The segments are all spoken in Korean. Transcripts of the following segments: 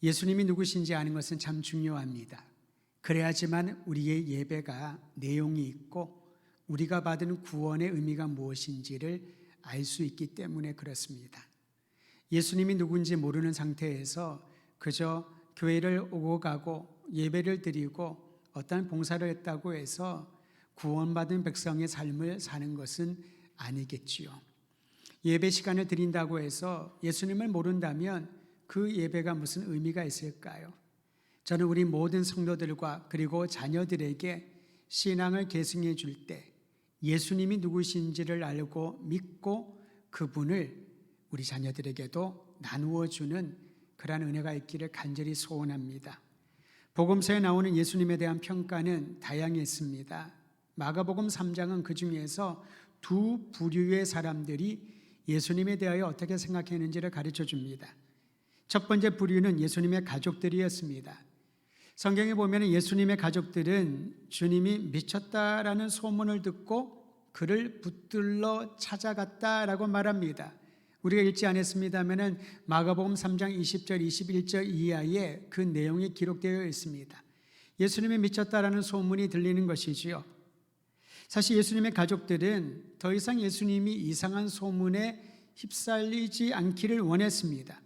예수님이 누구신지 아는 것은 참 중요합니다. 그래야지만 우리의 예배가 내용이 있고 우리가 받은 구원의 의미가 무엇인지를 알 수 있기 때문에 그렇습니다. 예수님이 누군지 모르는 상태에서 그저 교회를 오고 가고 예배를 드리고 어떤 봉사를 했다고 해서 구원받은 백성의 삶을 사는 것은 아니겠지요. 예배 시간을 드린다고 해서 예수님을 모른다면 그 예배가 무슨 의미가 있을까요? 저는 우리 모든 성도들과 그리고 자녀들에게 신앙을 계승해 줄 때 예수님이 누구신지를 알고 믿고 그분을 우리 자녀들에게도 나누어 주는 그러한 은혜가 있기를 간절히 소원합니다. 복음서에 나오는 예수님에 대한 평가는 다양했습니다. 마가복음 3장은 그 중에서 두 부류의 사람들이 예수님에 대하여 어떻게 생각했는지를 가르쳐 줍니다. 첫 번째 부류는 예수님의 가족들이었습니다. 성경에 보면 예수님의 가족들은 주님이 미쳤다라는 소문을 듣고 그를 붙들러 찾아갔다라고 말합니다. 우리가 읽지 않았습니다면 마가복음 3장 20절 21절 이하에 그 내용이 기록되어 있습니다. 예수님이 미쳤다라는 소문이 들리는 것이지요. 사실 예수님의 가족들은 더 이상 예수님이 이상한 소문에 휩쓸리지 않기를 원했습니다.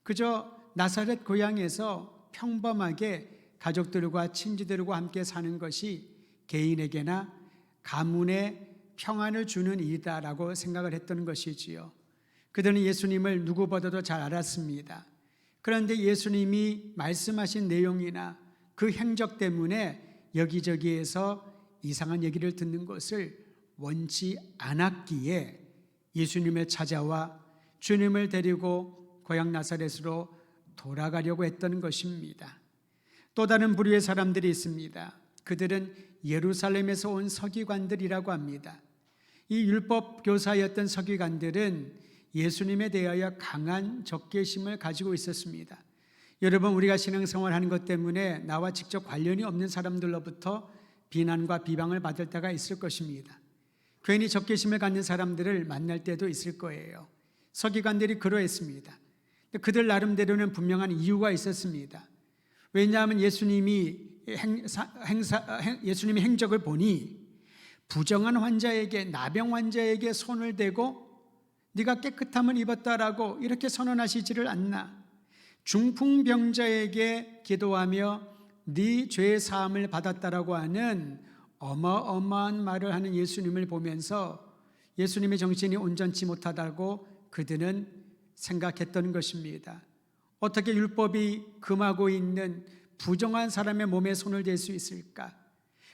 그저 나사렛 고향에서 평범하게 가족들과 친지들과 함께 사는 것이 개인에게나 가문에 평안을 주는 일이다라고 생각을 했던 것이지요. 그들은 예수님을 누구보다도 잘 알았습니다. 그런데 예수님이 말씀하신 내용이나 그 행적 때문에 여기저기에서 이상한 얘기를 듣는 것을 원치 않았기에 예수님을 찾아와 주님을 데리고 고향 나사렛으로 돌아가려고 했던 것입니다. 또 다른 부류의 사람들이 있습니다. 그들은 예루살렘에서 온 서기관들이라고 합니다. 이 율법 교사였던 서기관들은 예수님에 대하여 강한 적개심을 가지고 있었습니다. 여러분, 우리가 신앙생활하는 것 때문에 나와 직접 관련이 없는 사람들로부터 비난과 비방을 받을 때가 있을 것입니다. 괜히 적개심을 갖는 사람들을 만날 때도 있을 거예요. 서기관들이 그러했습니다. 그들 나름대로는 분명한 이유가 있었습니다. 왜냐하면 예수님의 행적을 보니 부정한 환자에게, 나병 환자에게 손을 대고 네가 깨끗함을 입었다라고 이렇게 선언하시지를 않나. 중풍병자에게 기도하며 네 죄의 사함을 받았다라고 하는 어마어마한 말을 하는 예수님을 보면서 예수님의 정신이 온전치 못하다고 그들은 생각했던 것입니다. 어떻게 율법이 금하고 있는 부정한 사람의 몸에 손을 댈 수 있을까?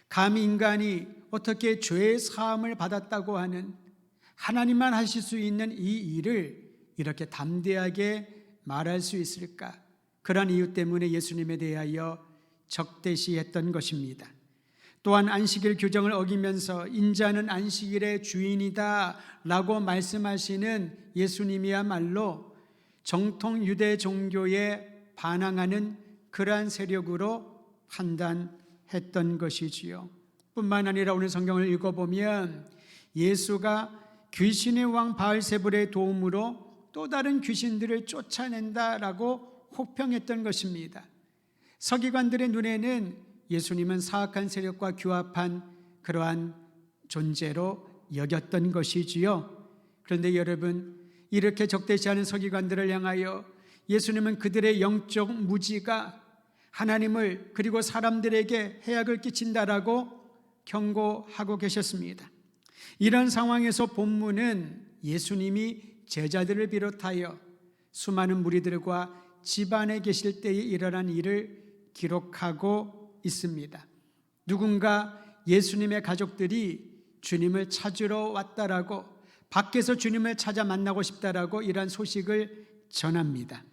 감히 인간이 어떻게 죄의 사함을 받았다고 하는, 하나님만 하실 수 있는 이 일을 이렇게 담대하게 말할 수 있을까? 그런 이유 때문에 예수님에 대하여 적대시했던 것입니다. 또한 안식일 규정을 어기면서 인자는 안식일의 주인이다 라고 말씀하시는 예수님이야말로 정통 유대 종교에 반항하는 그러한 세력으로 판단했던 것이지요. 뿐만 아니라 오늘 성경을 읽어보면 예수가 귀신의 왕 바알세불의 도움으로 또 다른 귀신들을 쫓아낸다라고 혹평했던 것입니다. 서기관들의 눈에는 예수님은 사악한 세력과 규합한 그러한 존재로 여겼던 것이지요. 그런데 여러분, 이렇게 적대시하는 서기관들을 향하여 예수님은 그들의 영적 무지가 하나님을 그리고 사람들에게 해악을 끼친다라고 경고하고 계셨습니다. 이런 상황에서 본문은 예수님이 제자들을 비롯하여 수많은 무리들과 집안에 계실 때에 일어난 일을 기록하고 있습니다. 누군가 예수님의 가족들이 주님을 찾으러 왔다라고, 밖에서 주님을 찾아 만나고 싶다라고 이러한 소식을 전합니다.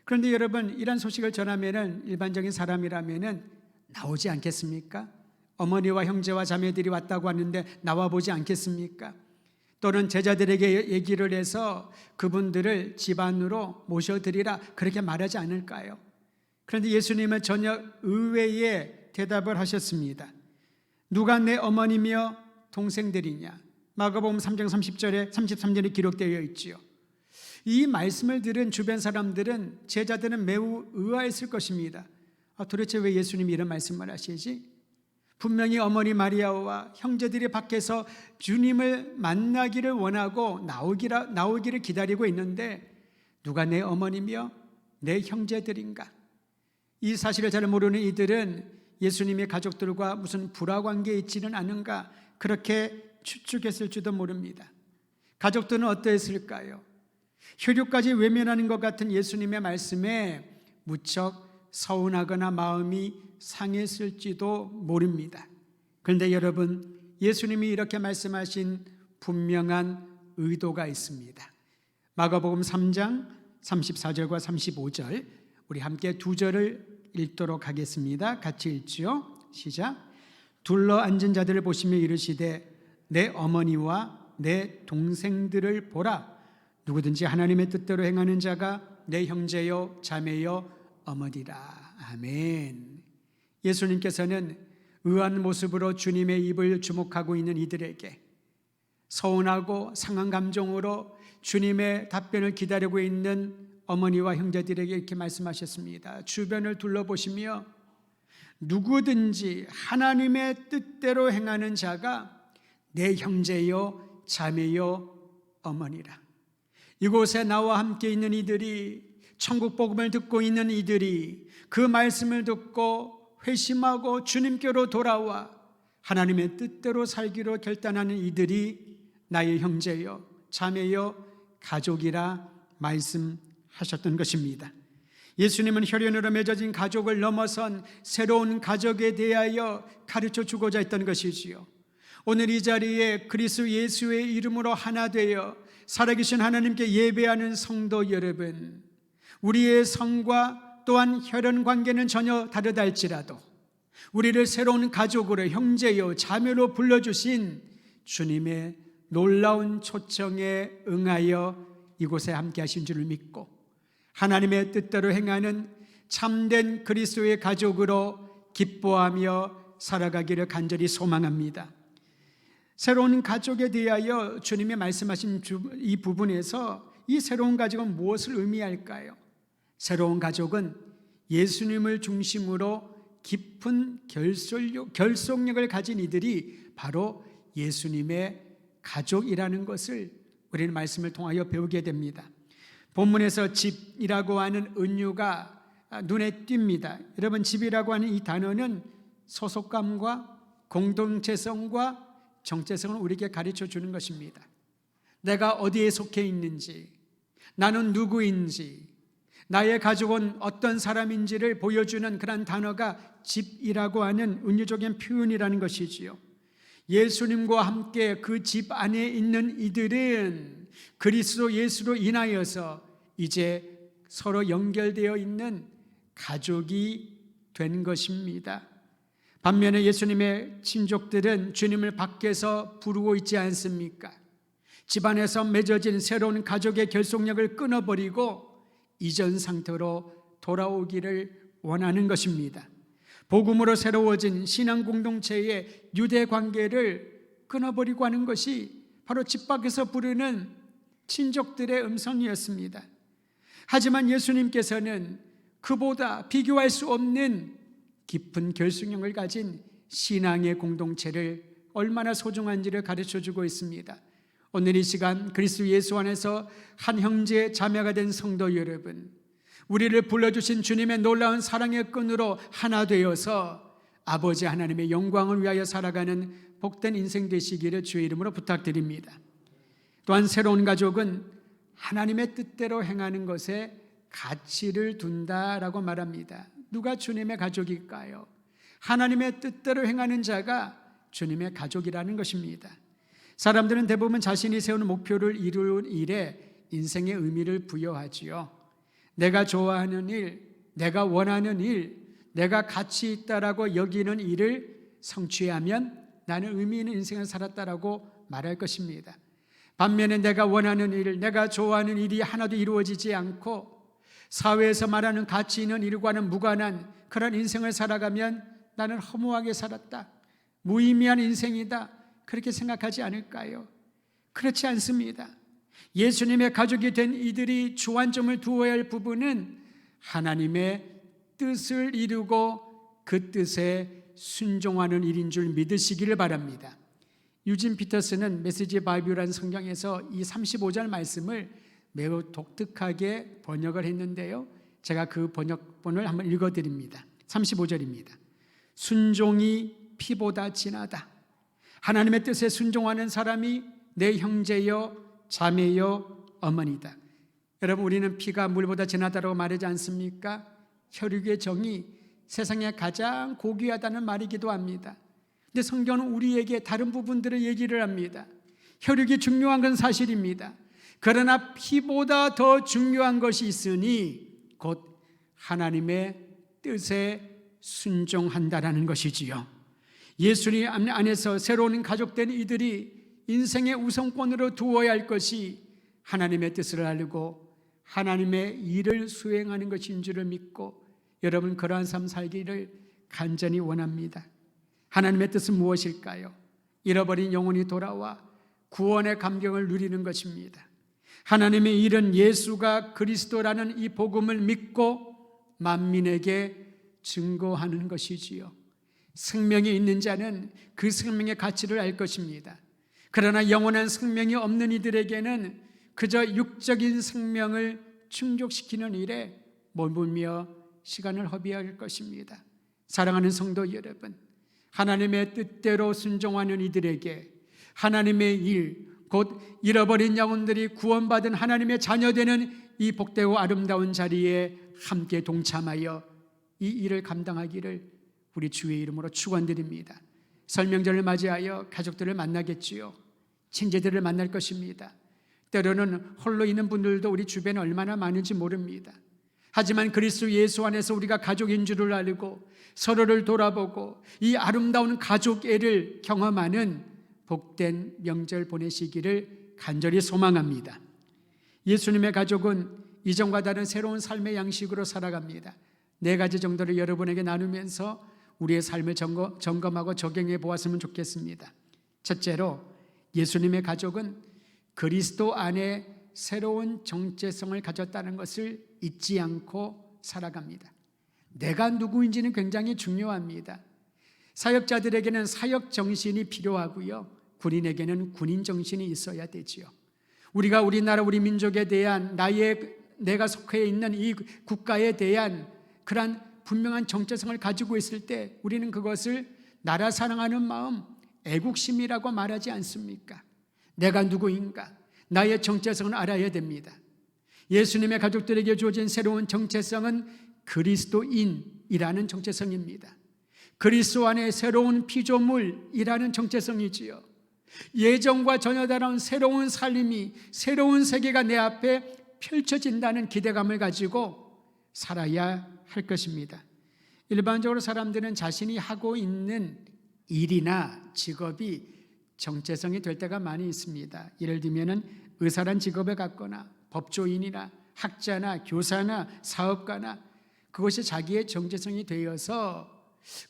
그런데 여러분, 이런 소식을 전하면은 일반적인 사람이라면은 나오지 않겠습니까? 어머니와 형제와 자매들이 왔다고 하는데 나와보지 않겠습니까? 또는 제자들에게 얘기를 해서 그분들을 집안으로 모셔드리라, 그렇게 말하지 않을까요? 그런데 예수님은 전혀 의외의 대답을 하셨습니다. 누가 내 어머니며 동생들이냐? 마가복음 3장 30절에 33절에 기록되어 있지요. 이 말씀을 들은 주변 사람들은, 제자들은 매우 의아했을 것입니다. 도대체 왜 예수님이 이런 말씀을 하시지? 분명히 어머니 마리아와 형제들이 밖에서 주님을 만나기를 원하고 나오기를 기다리고 있는데 누가 내 어머니며 내 형제들인가? 이 사실을 잘 모르는 이들은 예수님의 가족들과 무슨 불화관계에 있지는 않은가, 그렇게 추측했을지도 모릅니다. 가족들은 어떠했을까요? 혈육까지 외면하는 것 같은 예수님의 말씀에 무척 서운하거나 마음이 상했을지도 모릅니다. 그런데 여러분, 예수님이 이렇게 말씀하신 분명한 의도가 있습니다. 마가복음 3장 34절과 35절, 우리 함께 두 절을 읽도록 하겠습니다. 같이 읽지요. 시작. 둘러 앉은 자들을 보시며 이르시되 내 어머니와 내 동생들을 보라. 누구든지 하나님의 뜻대로 행하는 자가 내 형제요 자매요 어머니라. 아멘. 예수님께서는 의아한 모습으로 주님의 입을 주목하고 있는 이들에게 서운하고 상한 감정으로 주님의 답변을 기다리고 있는 어머니와 형제들에게 이렇게 말씀하셨습니다. 주변을 둘러보시며 누구든지 하나님의 뜻대로 행하는 자가 내 형제요 자매요 어머니라. 이곳에 나와 함께 있는 이들이, 천국 복음을 듣고 있는 이들이 그 말씀을 듣고 회심하고 주님께로 돌아와 하나님의 뜻대로 살기로 결단하는 이들이 나의 형제요 자매요 가족이라 말씀하셨던 것입니다. 예수님은 혈연으로 맺어진 가족을 넘어선 새로운 가족에 대하여 가르쳐 주고자 했던 것이지요. 오늘 이 자리에 그리스도 예수의 이름으로 하나 되어 살아계신 하나님께 예배하는 성도 여러분, 우리의 성과 또한 혈연 관계는 전혀 다르다 할지라도 우리를 새로운 가족으로, 형제요 자매로 불러주신 주님의 놀라운 초청에 응하여 이곳에 함께 하신 줄을 믿고 하나님의 뜻대로 행하는 참된 그리스도의 가족으로 기뻐하며 살아가기를 간절히 소망합니다. 새로운 가족에 대하여 주님이 말씀하신 이 부분에서 이 새로운 가족은 무엇을 의미할까요? 새로운 가족은 예수님을 중심으로 깊은 결속력을 가진 이들이 바로 예수님의 가족이라는 것을 우리는 말씀을 통하여 배우게 됩니다. 본문에서 집이라고 하는 은유가 눈에 띕니다. 여러분, 집이라고 하는 이 단어는 소속감과 공동체성과 정체성을 우리에게 가르쳐 주는 것입니다. 내가 어디에 속해 있는지, 나는 누구인지, 나의 가족은 어떤 사람인지를 보여주는 그런 단어가 집이라고 하는 은유적인 표현이라는 것이지요. 예수님과 함께 그 집 안에 있는 이들은 그리스도 예수로 인하여서 이제 서로 연결되어 있는 가족이 된 것입니다. 반면에 예수님의 친족들은 주님을 밖에서 부르고 있지 않습니까? 집안에서 맺어진 새로운 가족의 결속력을 끊어버리고 이전 상태로 돌아오기를 원하는 것입니다. 복음으로 새로워진 신앙 공동체의 유대 관계를 끊어버리고 하는 것이 바로 집 밖에서 부르는 친족들의 음성이었습니다. 하지만 예수님께서는 그보다 비교할 수 없는 깊은 결속력을 가진 신앙의 공동체를 얼마나 소중한지를 가르쳐주고 있습니다. 오늘 이 시간 그리스도 예수 안에서 한 형제 자매가 된 성도 여러분, 우리를 불러주신 주님의 놀라운 사랑의 끈으로 하나 되어서 아버지 하나님의 영광을 위하여 살아가는 복된 인생 되시기를 주의 이름으로 부탁드립니다. 또한 새로운 가족은 하나님의 뜻대로 행하는 것에 가치를 둔다라고 말합니다. 누가 주님의 가족일까요? 하나님의 뜻대로 행하는 자가 주님의 가족이라는 것입니다. 사람들은 대부분 자신이 세우는 목표를 이루는 일에 인생의 의미를 부여하지요. 내가 좋아하는 일, 내가 원하는 일, 내가 가치 있다라고 여기는 일을 성취하면 나는 의미 있는 인생을 살았다라고 말할 것입니다. 반면에 내가 원하는 일, 내가 좋아하는 일이 하나도 이루어지지 않고 사회에서 말하는 가치 있는 일과는 무관한 그런 인생을 살아가면 나는 허무하게 살았다, 무의미한 인생이다, 그렇게 생각하지 않을까요? 그렇지 않습니다. 예수님의 가족이 된 이들이 주안점을 두어야 할 부분은 하나님의 뜻을 이루고 그 뜻에 순종하는 일인 줄 믿으시기를 바랍니다. 유진 피터스는 메시지 바이블이라는 성경에서 이 35절 말씀을 매우 독특하게 번역을 했는데요, 제가 그 번역본을 한번 읽어드립니다. 35절입니다. 순종이 피보다 진하다. 하나님의 뜻에 순종하는 사람이 내 형제여 자매여 어머니다. 여러분, 우리는 피가 물보다 진하다고 말하지 않습니까? 혈육의 정이 세상에 가장 고귀하다는 말이기도 합니다. 근데 성경은 우리에게 다른 부분들을 얘기를 합니다. 혈육이 중요한 건 사실입니다. 그러나 피보다 더 중요한 것이 있으니 곧 하나님의 뜻에 순종한다라는 것이지요. 예수님 안에서 새로운 가족된 이들이 인생의 우선권으로 두어야 할 것이 하나님의 뜻을 알고 하나님의 일을 수행하는 것인 줄을 믿고, 여러분 그러한 삶 살기를 간절히 원합니다. 하나님의 뜻은 무엇일까요? 잃어버린 영혼이 돌아와 구원의 감격을 누리는 것입니다. 하나님의 일은 예수가 그리스도라는 이 복음을 믿고 만민에게 증거하는 것이지요. 생명이 있는 자는 그 생명의 가치를 알 것입니다. 그러나 영원한 생명이 없는 이들에게는 그저 육적인 생명을 충족시키는 일에 머물며 시간을 허비할 것입니다. 사랑하는 성도 여러분, 하나님의 뜻대로 순종하는 이들에게 하나님의 일, 곧 잃어버린 영혼들이 구원받은 하나님의 자녀되는 이 복되고 아름다운 자리에 함께 동참하여 이 일을 감당하기를 우리 주의 이름으로 축원드립니다. 설명절을 맞이하여 가족들을 만나겠지요. 친제들을 만날 것입니다. 때로는 홀로 있는 분들도 우리 주변에 얼마나 많은지 모릅니다. 하지만 그리스도 예수 안에서 우리가 가족인 줄을 알고 서로를 돌아보고 이 아름다운 가족애를 경험하는 복된 명절 보내시기를 간절히 소망합니다. 예수님의 가족은 이전과 다른 새로운 삶의 양식으로 살아갑니다. 4가지 정도를 여러분에게 나누면서 우리의 삶을 점검하고 적용해 보았으면 좋겠습니다. 첫째로, 예수님의 가족은 그리스도 안에 새로운 정체성을 가졌다는 것을 잊지 않고 살아갑니다. 내가 누구인지는 굉장히 중요합니다. 사역자들에게는 사역 정신이 필요하고요, 군인에게는 군인 정신이 있어야 되지요. 우리가 우리나라 우리 민족에 대한 내가 속해 있는 이 국가에 대한 그러한 분명한 정체성을 가지고 있을 때 우리는 그것을 나라 사랑하는 마음, 애국심이라고 말하지 않습니까? 내가 누구인가? 나의 정체성을 알아야 됩니다. 예수님의 가족들에게 주어진 새로운 정체성은 그리스도인이라는 정체성입니다. 그리스도 안에 새로운 피조물이라는 정체성이지요. 예전과 전혀 다른 새로운 삶이, 새로운 세계가 내 앞에 펼쳐진다는 기대감을 가지고 살아야 할 것입니다. 일반적으로 사람들은 자신이 하고 있는 일이나 직업이 정체성이 될 때가 많이 있습니다. 예를 들면 의사란 직업에 갖거나 법조인이나 학자나 교사나 사업가나 그것이 자기의 정체성이 되어서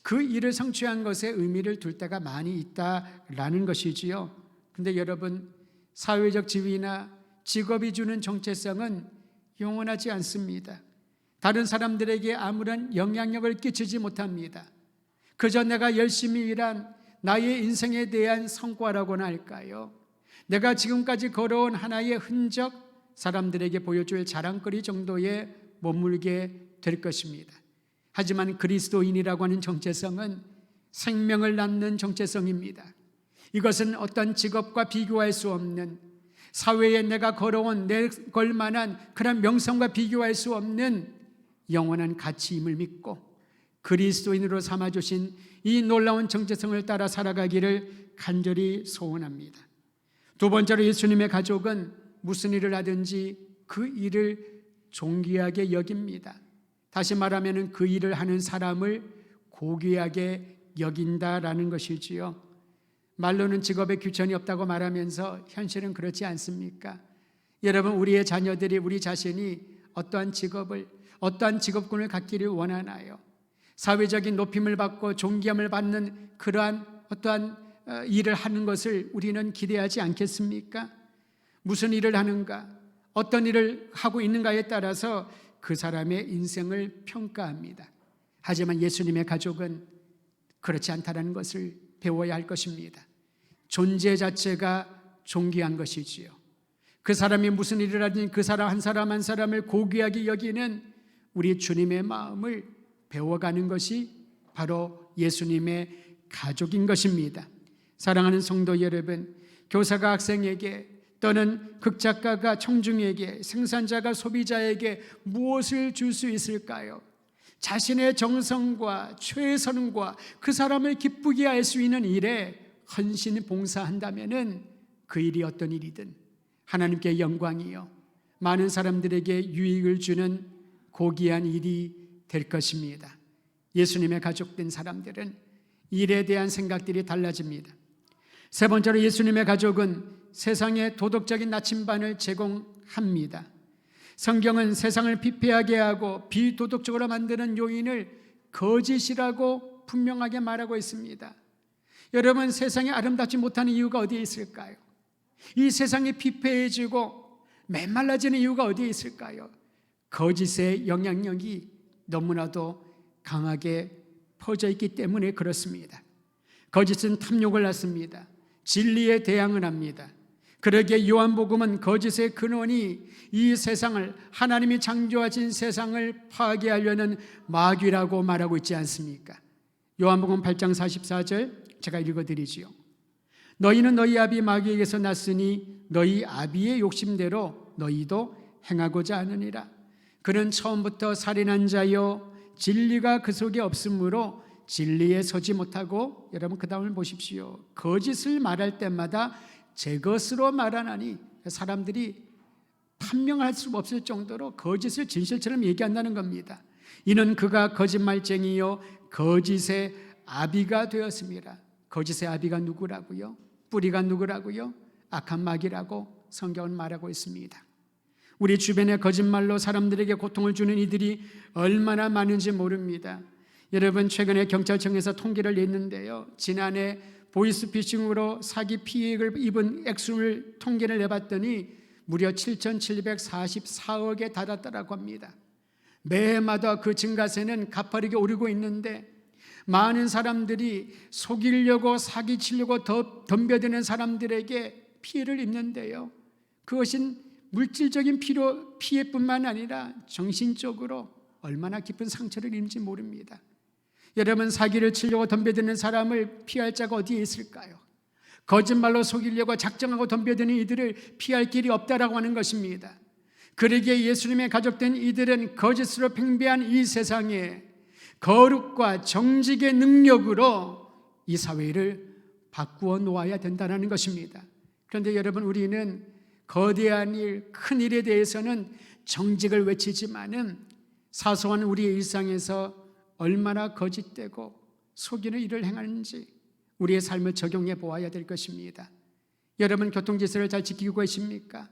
그 일을 성취한 것에 의미를 둘 때가 많이 있다라는 것이지요. 그런데 여러분, 사회적 지위나 직업이 주는 정체성은 영원하지 않습니다. 다른 사람들에게 아무런 영향력을 끼치지 못합니다. 그저 내가 열심히 일한 나의 인생에 대한 성과라고나 할까요? 내가 지금까지 걸어온 하나의 흔적, 사람들에게 보여줄 자랑거리 정도에 머물게 될 것입니다. 하지만 그리스도인이라고 하는 정체성은 생명을 낳는 정체성입니다. 이것은 어떤 직업과 비교할 수 없는, 사회에 내가 걸어온 내 걸만한 그런 명성과 비교할 수 없는 영원한 가치임을 믿고 그리스도인으로 삼아주신 이 놀라운 정체성을 따라 살아가기를 간절히 소원합니다. 두 번째로, 예수님의 가족은 무슨 일을 하든지 그 일을 존귀하게 여깁니다. 다시 말하면 그 일을 하는 사람을 고귀하게 여긴다라는 것이지요. 말로는 직업에 규천이 없다고 말하면서 현실은 그렇지 않습니까? 여러분, 우리의 자녀들이, 우리 자신이 어떠한 직업을, 어떠한 직업군을 갖기를 원하나요? 사회적인 높임을 받고 존귀함을 받는 그러한 어떠한 일을 하는 것을 우리는 기대하지 않겠습니까? 무슨 일을 하는가, 어떤 일을 하고 있는가에 따라서 그 사람의 인생을 평가합니다. 하지만 예수님의 가족은 그렇지 않다는 것을 배워야 할 것입니다. 존재 자체가 존귀한 것이지요. 그 사람이 무슨 일을 하든 그 사람 한 사람 한 사람을 고귀하게 여기는 우리 주님의 마음을 배워가는 것이 바로 예수님의 가족인 것입니다. 사랑하는 성도 여러분, 교사가 학생에게 또는 극작가가 청중에게, 생산자가 소비자에게 무엇을 줄 수 있을까요? 자신의 정성과 최선과 그 사람을 기쁘게 할 수 있는 일에 헌신 봉사한다면은 그 일이 어떤 일이든 하나님께 영광이요, 많은 사람들에게 유익을 주는 고귀한 일이 될 것입니다. 예수님의 가족된 사람들은 일에 대한 생각들이 달라집니다. 세 번째로 예수님의 가족은 세상의 도덕적인 나침반을 제공합니다. 성경은 세상을 피폐하게 하고 비도덕적으로 만드는 요인을 거짓이라고 분명하게 말하고 있습니다. 여러분, 세상이 아름답지 못하는 이유가 어디에 있을까요? 이 세상이 피폐해지고 메말라지는 이유가 어디에 있을까요? 거짓의 영향력이 너무나도 강하게 퍼져 있기 때문에 그렇습니다. 거짓은 탐욕을 낳습니다. 진리에 대항을 합니다. 그러기에 요한복음은 거짓의 근원이 이 세상을, 하나님이 창조하신 세상을 파괴하려는 마귀라고 말하고 있지 않습니까? 요한복음 8장 44절 제가 읽어드리지요. 너희는 너희 아비 마귀에게서 났으니 너희 아비의 욕심대로 너희도 행하고자 하느니라. 그는 처음부터 살인한 자요 진리가 그 속에 없으므로 진리에 서지 못하고, 여러분 그 다음을 보십시오. 거짓을 말할 때마다 제 것으로 말하나니, 사람들이 판명할 수 없을 정도로 거짓을 진실처럼 얘기한다는 겁니다. 이는 그가 거짓말쟁이요 거짓의 아비가 되었습니다. 거짓의 아비가 누구라고요? 뿌리가 누구라고요? 악한 마귀라고 성경은 말하고 있습니다. 우리 주변에 거짓말로 사람들에게 고통을 주는 이들이 얼마나 많은지 모릅니다. 여러분, 최근에 경찰청에서 통계를 냈는데요, 지난해 보이스피싱으로 사기 피해를 입은 액수를 통계를 내봤더니 무려 7,744억에 달았다고 합니다. 매해마다 그 증가세는 가파르게 오르고 있는데, 많은 사람들이 속이려고 사기치려고 덤벼드는 사람들에게 피해를 입는데요, 그것은 물질적인 피해뿐만 아니라 정신적으로 얼마나 깊은 상처를 입는지 모릅니다. 여러분, 사기를 치려고 덤벼드는 사람을 피할 자가 어디에 있을까요? 거짓말로 속이려고 작정하고 덤벼드는 이들을 피할 길이 없다라고 하는 것입니다. 그러기에 예수님의 가족된 이들은 거짓으로 팽배한 이 세상에 거룩과 정직의 능력으로 이 사회를 바꾸어 놓아야 된다는 것입니다. 그런데 여러분, 우리는 거대한 일, 큰 일에 대해서는 정직을 외치지만은 사소한 우리의 일상에서 얼마나 거짓되고 속이는 일을 행하는지 우리의 삶을 적용해 보아야 될 것입니다. 여러분, 교통질서를 잘 지키고 계십니까?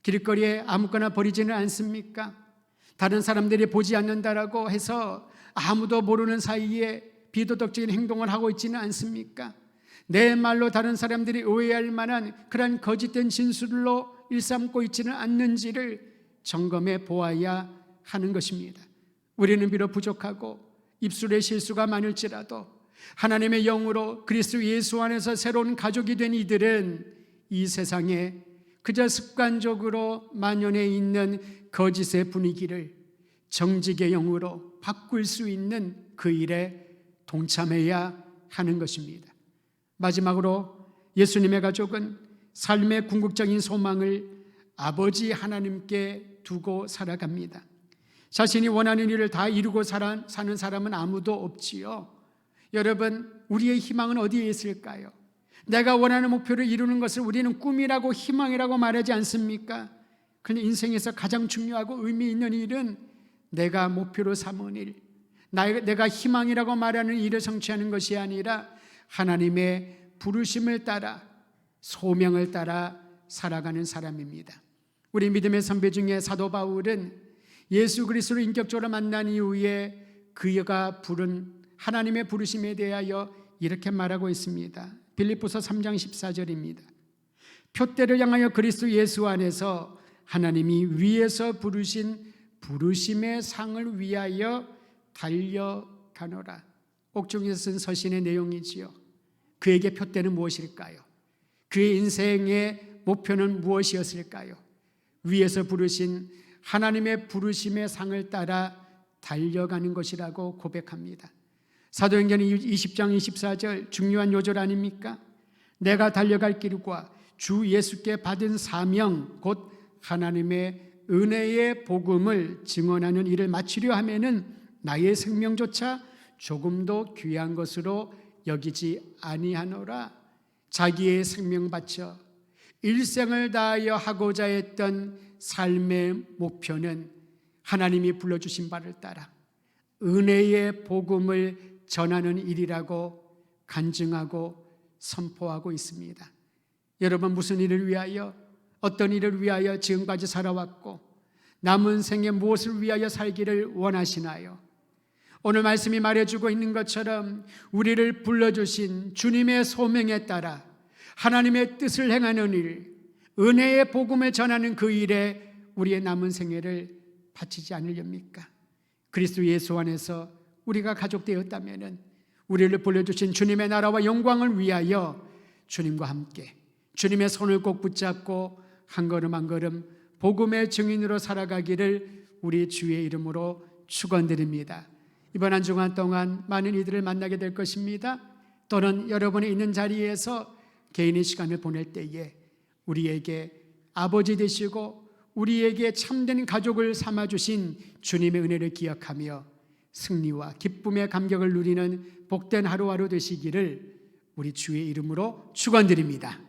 길거리에 아무거나 버리지는 않습니까? 다른 사람들이 보지 않는다라고 해서 아무도 모르는 사이에 비도덕적인 행동을 하고 있지는 않습니까? 내 말로 다른 사람들이 오해할 만한 그런 거짓된 진술로 일삼고 있지는 않는지를 점검해 보아야 하는 것입니다. 우리는 비록 부족하고 입술에 실수가 많을지라도 하나님의 영으로 그리스도 예수 안에서 새로운 가족이 된 이들은 이 세상에 그저 습관적으로 만연해 있는 거짓의 분위기를 정직의 영으로 바꿀 수 있는 그 일에 동참해야 하는 것입니다. 마지막으로 예수님의 가족은 삶의 궁극적인 소망을 아버지 하나님께 두고 살아갑니다. 자신이 원하는 일을 다 이루고 사는 사람은 아무도 없지요. 여러분, 우리의 희망은 어디에 있을까요? 내가 원하는 목표를 이루는 것을 우리는 꿈이라고 희망이라고 말하지 않습니까? 그런데 인생에서 가장 중요하고 의미 있는 일은 내가 목표로 삼은 일, 내가 희망이라고 말하는 일을 성취하는 것이 아니라 하나님의 부르심을 따라, 소명을 따라 살아가는 사람입니다. 우리 믿음의 선배 중에 사도 바울은 예수 그리스도를 인격적으로 만난 이후에 그가 부른 하나님의 부르심에 대하여 이렇게 말하고 있습니다. 빌립보서 3장 14절입니다. 표대를 향하여 그리스도 예수 안에서 하나님이 위에서 부르신 부르심의 상을 위하여 달려가노라. 옥중에서 쓴 서신의 내용이지요. 그에게 표대는 무엇일까요? 그의 인생의 목표는 무엇이었을까요? 위에서 부르신 하나님의 부르심의 상을 따라 달려가는 것이라고 고백합니다. 사도행전 20장 24절 중요한 요절 아닙니까? 내가 달려갈 길과 주 예수께 받은 사명 곧 하나님의 은혜의 복음을 증언하는 일을 마치려 하면은 나의 생명조차 조금도 귀한 것으로 여기지 아니하노라. 자기의 생명 바쳐 일생을 다하여 하고자 했던 삶의 목표는 하나님이 불러주신 바를 따라 은혜의 복음을 전하는 일이라고 간증하고 선포하고 있습니다. 여러분, 무슨 일을 위하여, 어떤 일을 위하여 지금까지 살아왔고 남은 생에 무엇을 위하여 살기를 원하시나요? 오늘 말씀이 말해주고 있는 것처럼 우리를 불러주신 주님의 소명에 따라 하나님의 뜻을 행하는 일, 은혜의 복음을 전하는 그 일에 우리의 남은 생애를 바치지 않으렵니까? 그리스도 예수 안에서 우리가 가족되었다면 우리를 불러주신 주님의 나라와 영광을 위하여 주님과 함께 주님의 손을 꼭 붙잡고 한 걸음 한 걸음 복음의 증인으로 살아가기를 우리 주의 이름으로 축원드립니다. 이번 한 주간 동안 많은 이들을 만나게 될 것입니다. 또는 여러분이 있는 자리에서 개인의 시간을 보낼 때에 우리에게 아버지 되시고 우리에게 참된 가족을 삼아주신 주님의 은혜를 기억하며 승리와 기쁨의 감격을 누리는 복된 하루하루 되시기를 우리 주의 이름으로 축원드립니다.